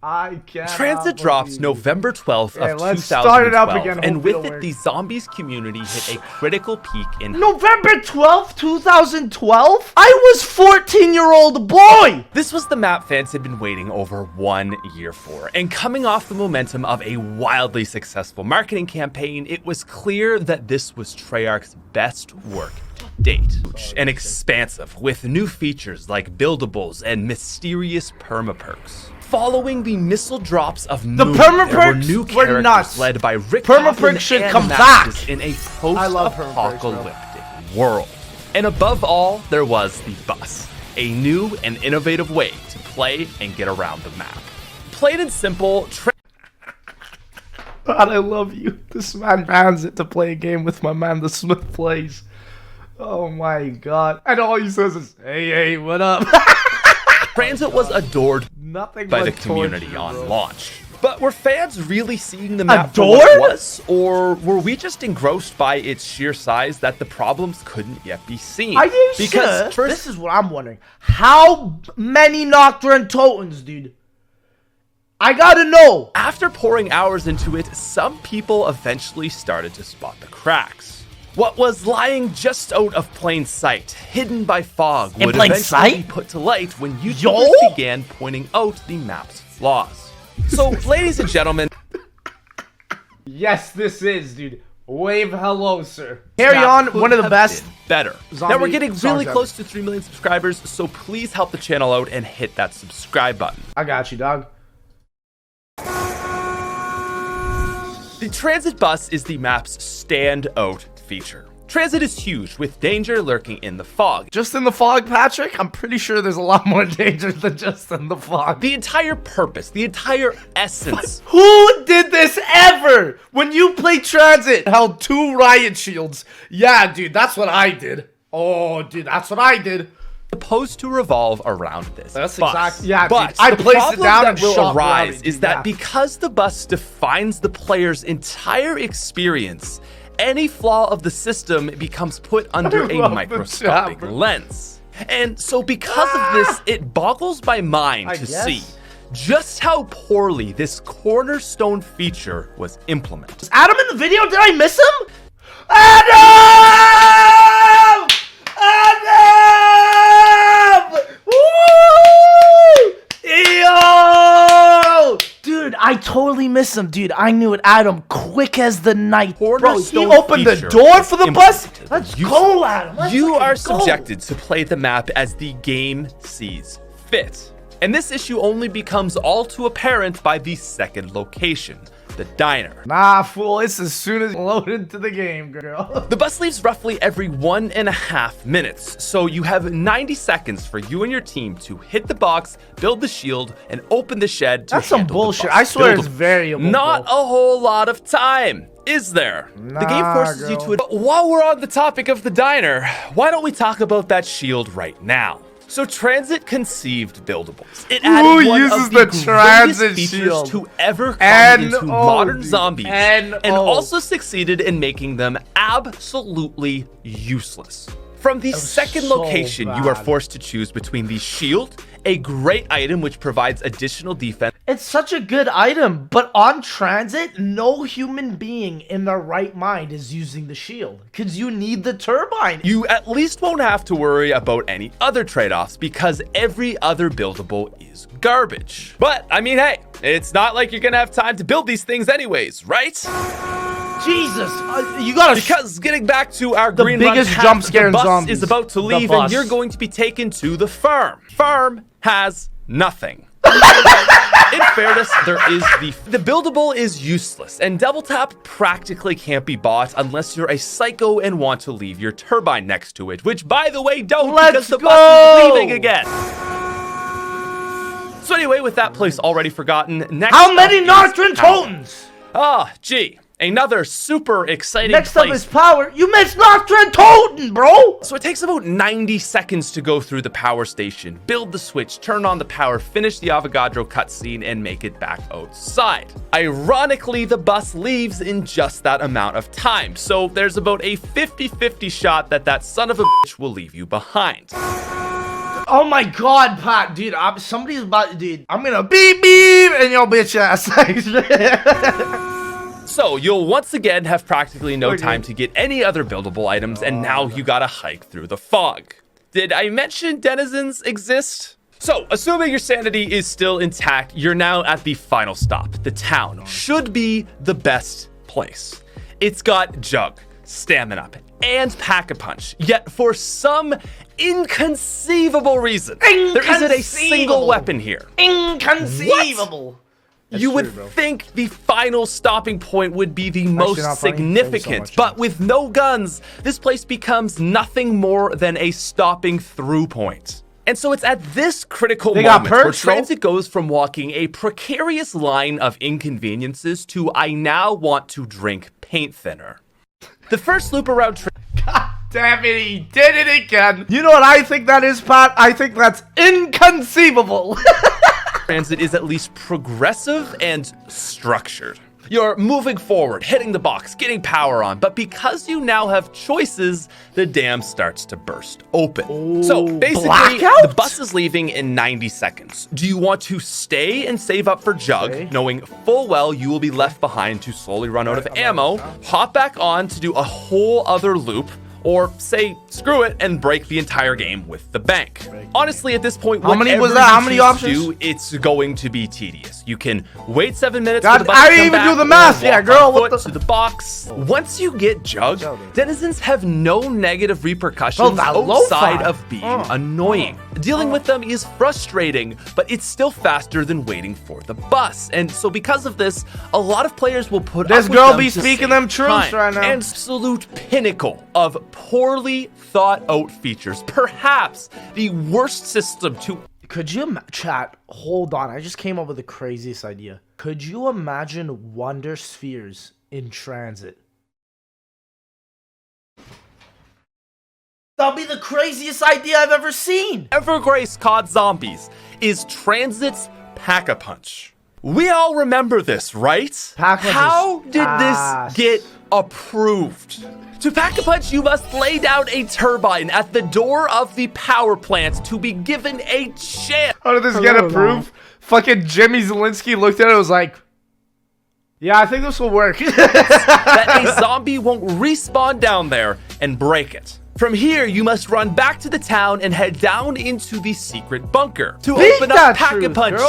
I can't. TranZit drops November 12th of 2012, start it up again, and with it, work. the zombies community hit a critical peak in November 12th, 2012? I was 14-year-old boy! This was the map fans had been waiting over 1 year for, and coming off the momentum of a wildly successful marketing campaign, it was clear that this was Treyarch's best work to date. And expansive, with new features like buildables and mysterious permaperks. Following the missile drops of Moon, there were new characters nuts. led by Rick Permaperks should come back in a post-apocalyptic world. And above all, there was the bus, a new and innovative way to play and get around the map. Plain and simple, God, I love you. This man bans it to play a game with my man, the Smith plays. Oh my God. And all he says is, hey, what up? TranZit was adored by the community on launch. But were fans really seeing the map for what it was? Or were we just engrossed by its sheer size that the problems couldn't yet be seen? Are you sure? This is what I'm wondering. How many Nocturne Totans, dude? I gotta know. After pouring hours into it, some people eventually started to spot the cracks. What was lying just out of plain sight, hidden by fog, would eventually be put to light when YouTubers began pointing out the map's flaws. So, ladies and gentlemen... Yes, this is, dude. Wave hello, sir. Carry on, one of the best. Better. Now, we're getting really close to 3 million subscribers, so please help the channel out and hit that subscribe button. I got you, dog. The TranZit bus is the map's standout feature. TranZit is huge, with danger lurking in the fog. Just in the fog, Patrick? I'm pretty sure there's a lot more danger than just in the fog. The entire purpose, the entire essence. But who did this ever? When you play TranZit, held 2 riot shields. Yeah, dude, that's what I did. Oh, dude, that's what I did. Supposed to revolve around this. That's exactly. Yeah, but dude, I placed it down and will shot arise is that because the bus defines the player's entire experience, any flaw of the system becomes put under a microscopic lens. And so because of this, it boggles my mind to see just how poorly this cornerstone feature was implemented. Is Adam in the video? Did I miss him? Adam! Adam! Woo! Yo! Dude, I totally miss him, dude. I knew it, Adam, quick as the night. Bro, he opened the door for the bus? Let's go, Adam. You are subjected to play the map as the game sees fit. And this issue only becomes all too apparent by the second location, the diner. Nah, fool, it's as soon as you load into the game, girl. The bus leaves roughly every 1.5 minutes, so you have 90 seconds for you and your team to hit the box, build the shield, and open the shed to That's some bullshit. I swear it's variable. Not a whole lot of time, is there? Nah, the game forces you to... But while we're on the topic of the diner, why don't we talk about that shield right now? So TranZit conceived buildables. It added one of the greatest features to ever come into modern zombies, and also succeeded in making them absolutely useless. From the second location, you are forced to choose between the shield, a great item which provides additional defense. It's such a good item, but on TranZit, no human being in their right mind is using the shield, because you need the turbine. You at least won't have to worry about any other trade-offs, because every other buildable is garbage. But, I mean, hey, it's not like you're gonna have time to build these things anyways, right? Jesus, you gotta... Because getting back to our green biggest jump scare in zombies, zombies. The bus is about to leave, and you're going to be taken to the farm. Farm has nothing. In fairness, there is the buildable is useless, and double tap practically can't be bought unless you're a psycho and want to leave your turbine next to it, which, by the way, don't, because the bus is leaving again. So anyway, with that place already forgotten, next How many Nocturne Totans? Ah, gee. Another super exciting Next up is power. You missed Nocturne Toten, bro! So it takes about 90 seconds to go through the power station, build the switch, turn on the power, finish the Avogadro cutscene, and make it back outside. Ironically, the bus leaves in just that amount of time, so there's about a 50-50 shot that that son of a bitch will leave you behind. Oh my god, Pat, dude, somebody's about, dude, I'm gonna beep beep and your bitch ass. So you'll once again have practically no time to get any other buildable items, and now you gotta hike through the fog. Did I mention denizens exist? So, assuming your sanity is still intact, you're now at the final stop. The town should be the best place. It's got Jug, Stamina, and Pack-a-Punch. Yet, for some inconceivable reason, there isn't a single weapon here. Inconceivable. What? You would think the final stopping point would be the most significant, but with no guns, this place becomes nothing more than a stopping through point. And so it's at this critical moment where TranZit goes from walking a precarious line of inconveniences to I now want to drink paint thinner. The first loop around God damn it, he did it again. You know what I think that is, Pat? I think that's inconceivable. TranZit is at least progressive and structured. You're moving forward, hitting the box, getting power on, but because you now have choices, the dam starts to burst open. Ooh, so basically, the bus is leaving in 90 seconds. Do you want to stay and save up for Jug, knowing full well you will be left behind to slowly run out of ammo, hop back on to do a whole other loop, or say screw it and break the entire game with the bank? Honestly, at this point, how many was that? How many options? It's going to be tedious. You can wait 7 minutes. God, for the bus I to didn't come even do back, the math. Yeah, girl, what the? To the box. Once you get Jug, denizens have no negative repercussions outside of being annoying. Dealing with them is frustrating, but it's still faster than waiting for the bus. And so because of this, a lot of players will put this girl be speaking them truths right now. Absolute pinnacle of poorly thought out features. Perhaps the worst system to... Could you chat? Hold on, I just came up with the craziest idea. Could you imagine Wonder Spheres in TranZit? That'll be the craziest idea I've ever seen. Evergrace COD Zombies is TranZit's Pack-a-Punch. We all remember this, right? How did this get approved? To Pack-a-Punch, you must lay down a turbine at the door of the power plant to be given a chance. How did this get approved? Fucking Jimmy Zielinski looked at it and was like, yeah, I think this will work. That a zombie won't respawn down there and break it. From here, you must run back to the town and head down into the secret bunker to open up Pack-a-Punch.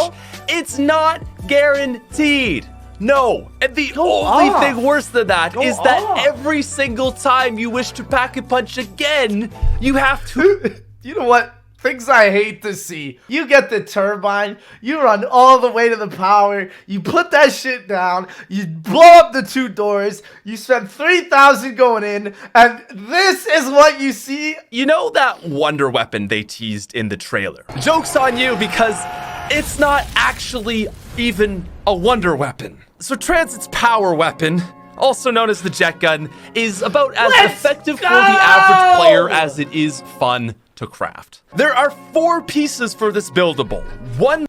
It's not guaranteed. No, and the only thing worse than that is that every single time you wish to Pack-a-Punch again, you have to... You know what? Things I hate to see. You get the turbine, you run all the way to the power, you put that shit down, you blow up the 2 doors, you spend 3,000 going in, and this is what you see? You know that wonder weapon they teased in the trailer? Joke's on you because it's not actually even a wonder weapon. So TranZit's power weapon, also known as the jet gun, is about as effective for the average player as it is fun to craft. There are 4 pieces for this buildable. One...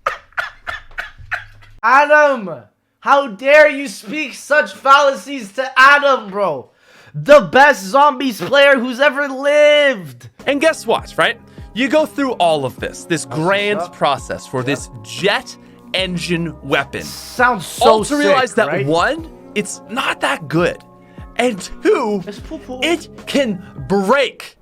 Adam! How dare you speak such fallacies to Adam, bro? The best zombies player who's ever lived! And guess what, right? You go through all of this grand process for this jet engine weapon. Sounds so all to realize that 1, it's not that good. And 2, it can break.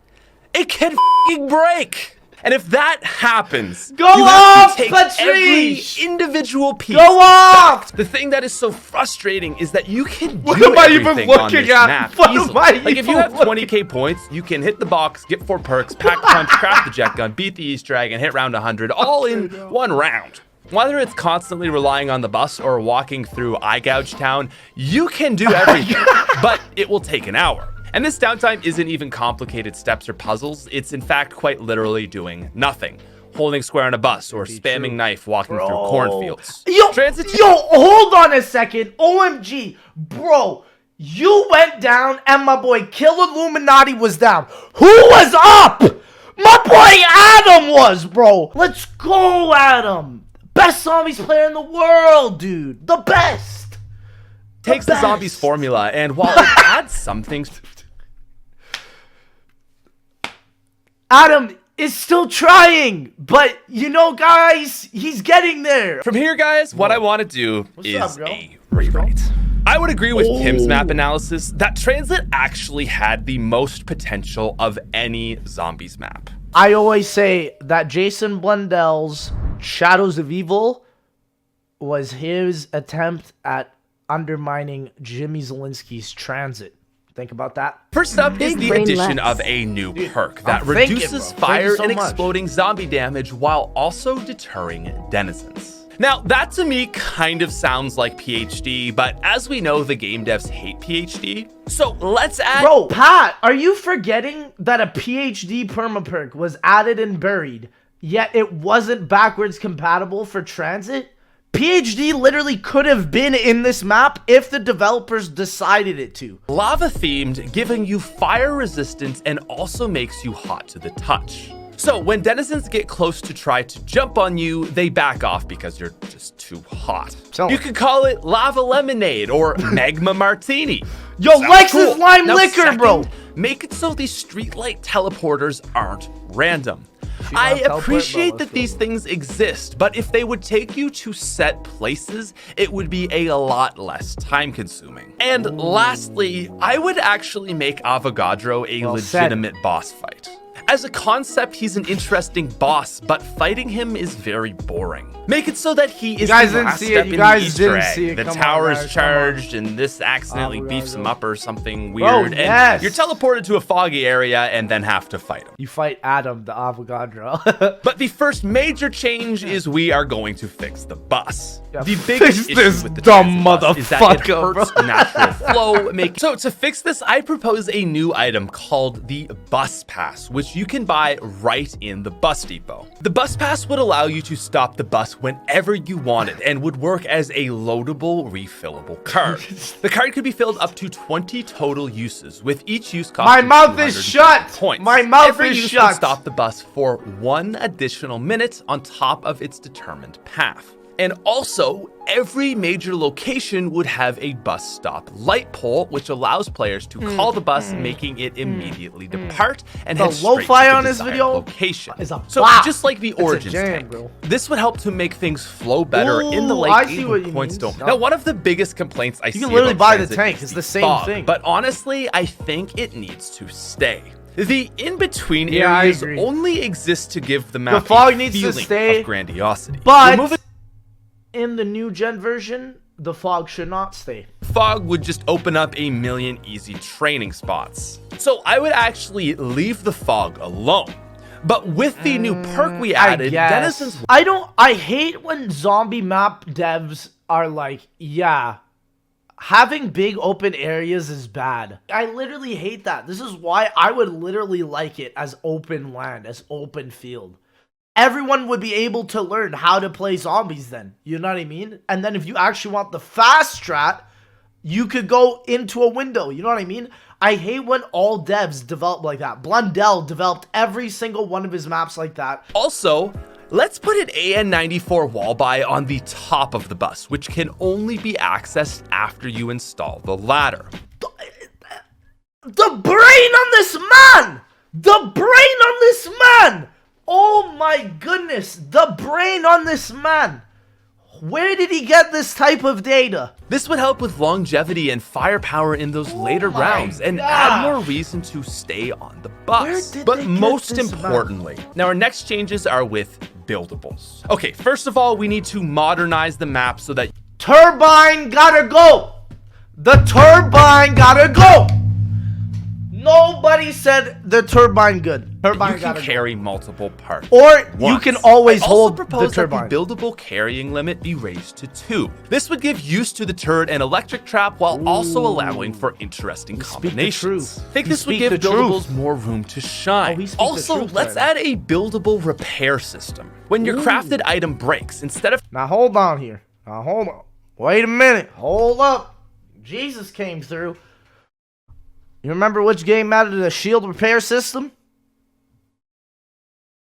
It can f***ing break. And if that happens, you have to take every individual piece. Go off! The thing that is so frustrating is that you can do everything on this map easily. Like if you have 20k points, you can hit the box, get 4 perks, Pack-a-Punch, craft the jet gun, beat the Easter egg, and hit round 100 all in 1 round. Whether it's constantly relying on the bus or walking through Eye Gouge Town, you can do everything, but it will take an hour. And this downtime isn't even complicated steps or puzzles. It's in fact quite literally doing nothing. Holding square on a bus or spamming knife walking through cornfields. Yo, hold on a second. OMG, bro. You went down and my boy Kill Illuminati was down. Who was up? My boy Adam was, bro. Let's go, Adam. Best zombies player in the world, dude. The best. Takes the zombies formula, and while it adds some things... Adam, is still trying, but you know, guys, he's getting there. From here, guys, what I want to do is up, bro? a rewrite. I would agree with Tim's map analysis that TranZit actually had the most potential of any zombies map. I always say that Jason Blundell's Shadows of Evil was his attempt at undermining Jimmy Zielinski's TranZit. Think about that. First up is the addition of a new perk that reduces fire and exploding zombie damage while also deterring denizens. Now, that to me kind of sounds like PhD, but as we know, the game devs hate PhD. So let's add— Bro, Pat, are you forgetting that a PhD permaperk was added and buried, yet it wasn't backwards compatible for TranZit? PhD literally could have been in this map if the developers decided it to. Lava themed, giving you fire resistance and also makes you hot to the touch. So when denizens get close to try to jump on you, they back off because you're just too hot. You could call it lava lemonade or magma martini. Yo, Lex's lime liquor, second, bro. Make it so these streetlight teleporters aren't random. I appreciate that these things exist, but if they would take you to set places, it would be a lot less time consuming. And lastly, I would actually make Avogadro a legitimate boss fight. As a concept, he's an interesting boss, but fighting him is very boring. Make it so that he is the last step in the Easter egg. The tower is charged and this accidentally beefs him up or something weird. And you're teleported to a foggy area and then have to fight him. You fight Adam, the Avogadro. But the first major change is we are going to fix the bus. The biggest issue with the dumb bus is that it hurts bro. natural flow. So to fix this, I propose a new item called the Bus Pass, which you can buy right in the bus depot. The Bus Pass would allow you to stop the bus whenever you wanted and would work as a loadable, refillable card. The card could be filled up to 20 total uses, with each use costing My mouth is shut! points. My mouth Every is use shut! would stop the bus for 1 additional minute on top of its determined path. And also, every major location would have a bus stop light pole, which allows players to call the bus, making it immediately depart and head straight to the desired location. So just like the Origins tank, this would help to make things flow better in the lake even points don't. Now, one of the biggest complaints I see about literally buy the TranZit tank. is It's the the same fog, thing. but honestly, I think it needs to stay. The in-between areas only exist to give the map the fog a needs to feeling stay, of grandiosity. But in the new gen version, the fog should not stay. Fog would just open up a million easy training spots. So I would actually leave the fog alone. But with the new perk we added, denizens— I hate when zombie map devs are like, yeah, having big open areas is bad. I literally hate that. This is why I would literally like it as open land, as open field. Everyone would be able to learn how to play zombies then. You know what I mean? And then if you actually want the fast strat, you could go into a window. You know what I mean? I hate when all devs develop like that. Blundell developed every single one of his maps like that. Also, let's put an AN94 wall buy on the top of the bus, which can only be accessed after you install the ladder. The brain on this man! The brain on this man! Oh my goodness, the brain on this man. Where did he get this type of data? This would help with longevity and firepower in those later rounds and add more reason to stay on the bus. But most importantly, now our next changes are with buildables. Okay, first of all, we need to modernize the map so that— Turbine gotta go! The turbine gotta go! Nobody said the turbine good. Turbine you can carry multiple parts. Or you can always hold the propose turbine. That the buildable carrying limit be raised to 2. This would give use to the turret and electric trap while also allowing for interesting combinations. I think this would give buildables more room to shine. Also, let's add a buildable repair system. When your crafted item breaks, instead of— Now hold on here. Now hold on. Wait a minute. Hold up. Jesus came through. You remember which game added a shield repair system?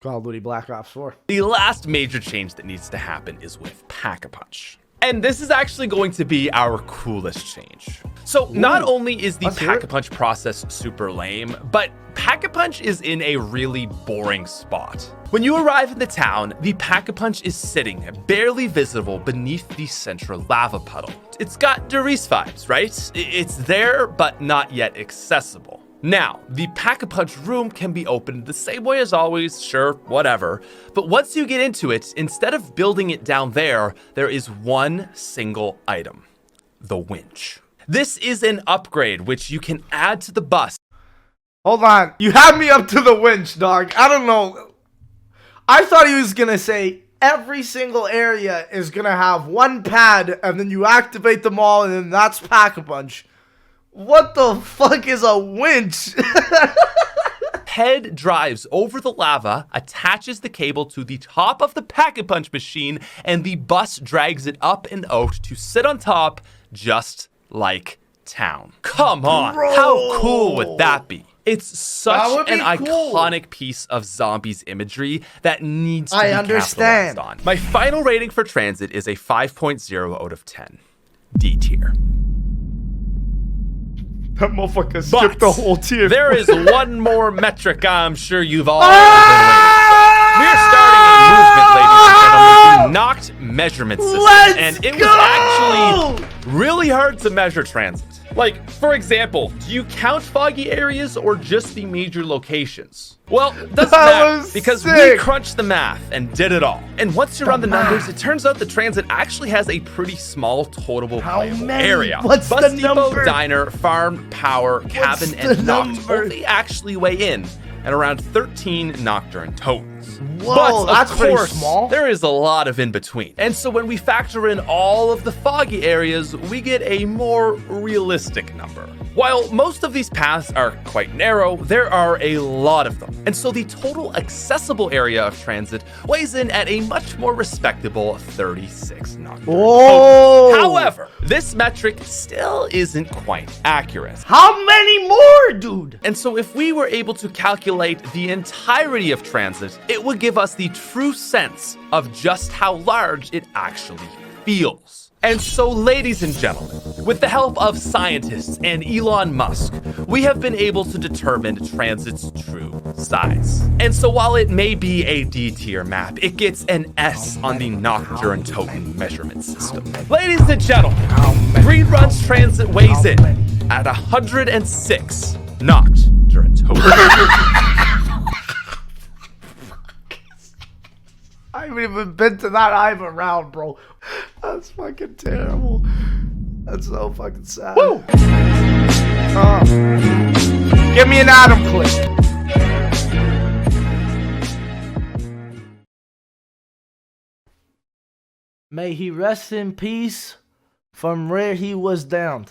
Call of Duty Black Ops 4. The last major change that needs to happen is with Pack-a-Punch. And this is actually going to be our coolest change. So not only is the Pack-a-Punch process super lame, but Pack-a-Punch is in a really boring spot. When you arrive in the town, the Pack-a-Punch is sitting barely visible beneath the central lava puddle. It's got Derice vibes, right? It's there, but not yet accessible. Now, the Pack-a-Punch room can be opened the same way as always, sure, whatever. But once you get into it, instead of building it down there, there is one single item: the winch. This is an upgrade which you can add to the bus. Hold on. You had me up to the winch, dog. I don't know. I thought he was going to say every single area is going to have one pad, and then you activate them all, and then that's Pack-a-Punch. What the fuck is a winch? Head drives over the lava, attaches the cable to the top of the Pack-a-Punch machine, and the bus drags it up and out to sit on top, just like town. Come on, Bro. How cool would that be? It's such an cool. iconic piece of zombies imagery that needs to be understand. capitalized on. My final rating for TranZit is a 5.0 out of 10. D tier. That motherfucker skipped the whole tier. There is one more metric I'm sure you've all been waiting for. We're starting a movement, ladies and gentlemen, the knocked measurement system. And it was actually really hard to measure TranZit. Like, for example, do you count foggy areas or just the major locations? Well, it doesn't matter, because we crunched the math and did it all. And once you run the numbers, it turns out the TranZit actually has a pretty small total playable area. What's Bus the depot, number? diner, farm, power, cabin, and knocked only actually weigh in at around 13 Nocturne totals. Whoa, But that's of pretty course, small. there is a lot of in between. And so when we factor in all of the foggy areas, we get a more realistic number. While most of these paths are quite narrow, there are a lot of them. And so the total accessible area of TranZit weighs in at a much more respectable 36 Nocturne Whoa. totals. However, this metric still isn't quite accurate. How many more, dude? And so if we were able to calculate the entirety of TranZit, it would give us the true sense of just how large it actually feels. And so, ladies and gentlemen, with the help of scientists and Elon Musk, we have been able to determine TranZit's true size. And so while it may be a D tier map, it gets an S on the Nocturne Totem measurement system. Ladies and gentlemen, Green Run's TranZit weighs in at 106 Nocturne Totem. I haven't even been to that Ive around, bro. That's fucking terrible. That's so fucking sad. Woo! Give me an Adam clip. May he rest in peace from where he was downed.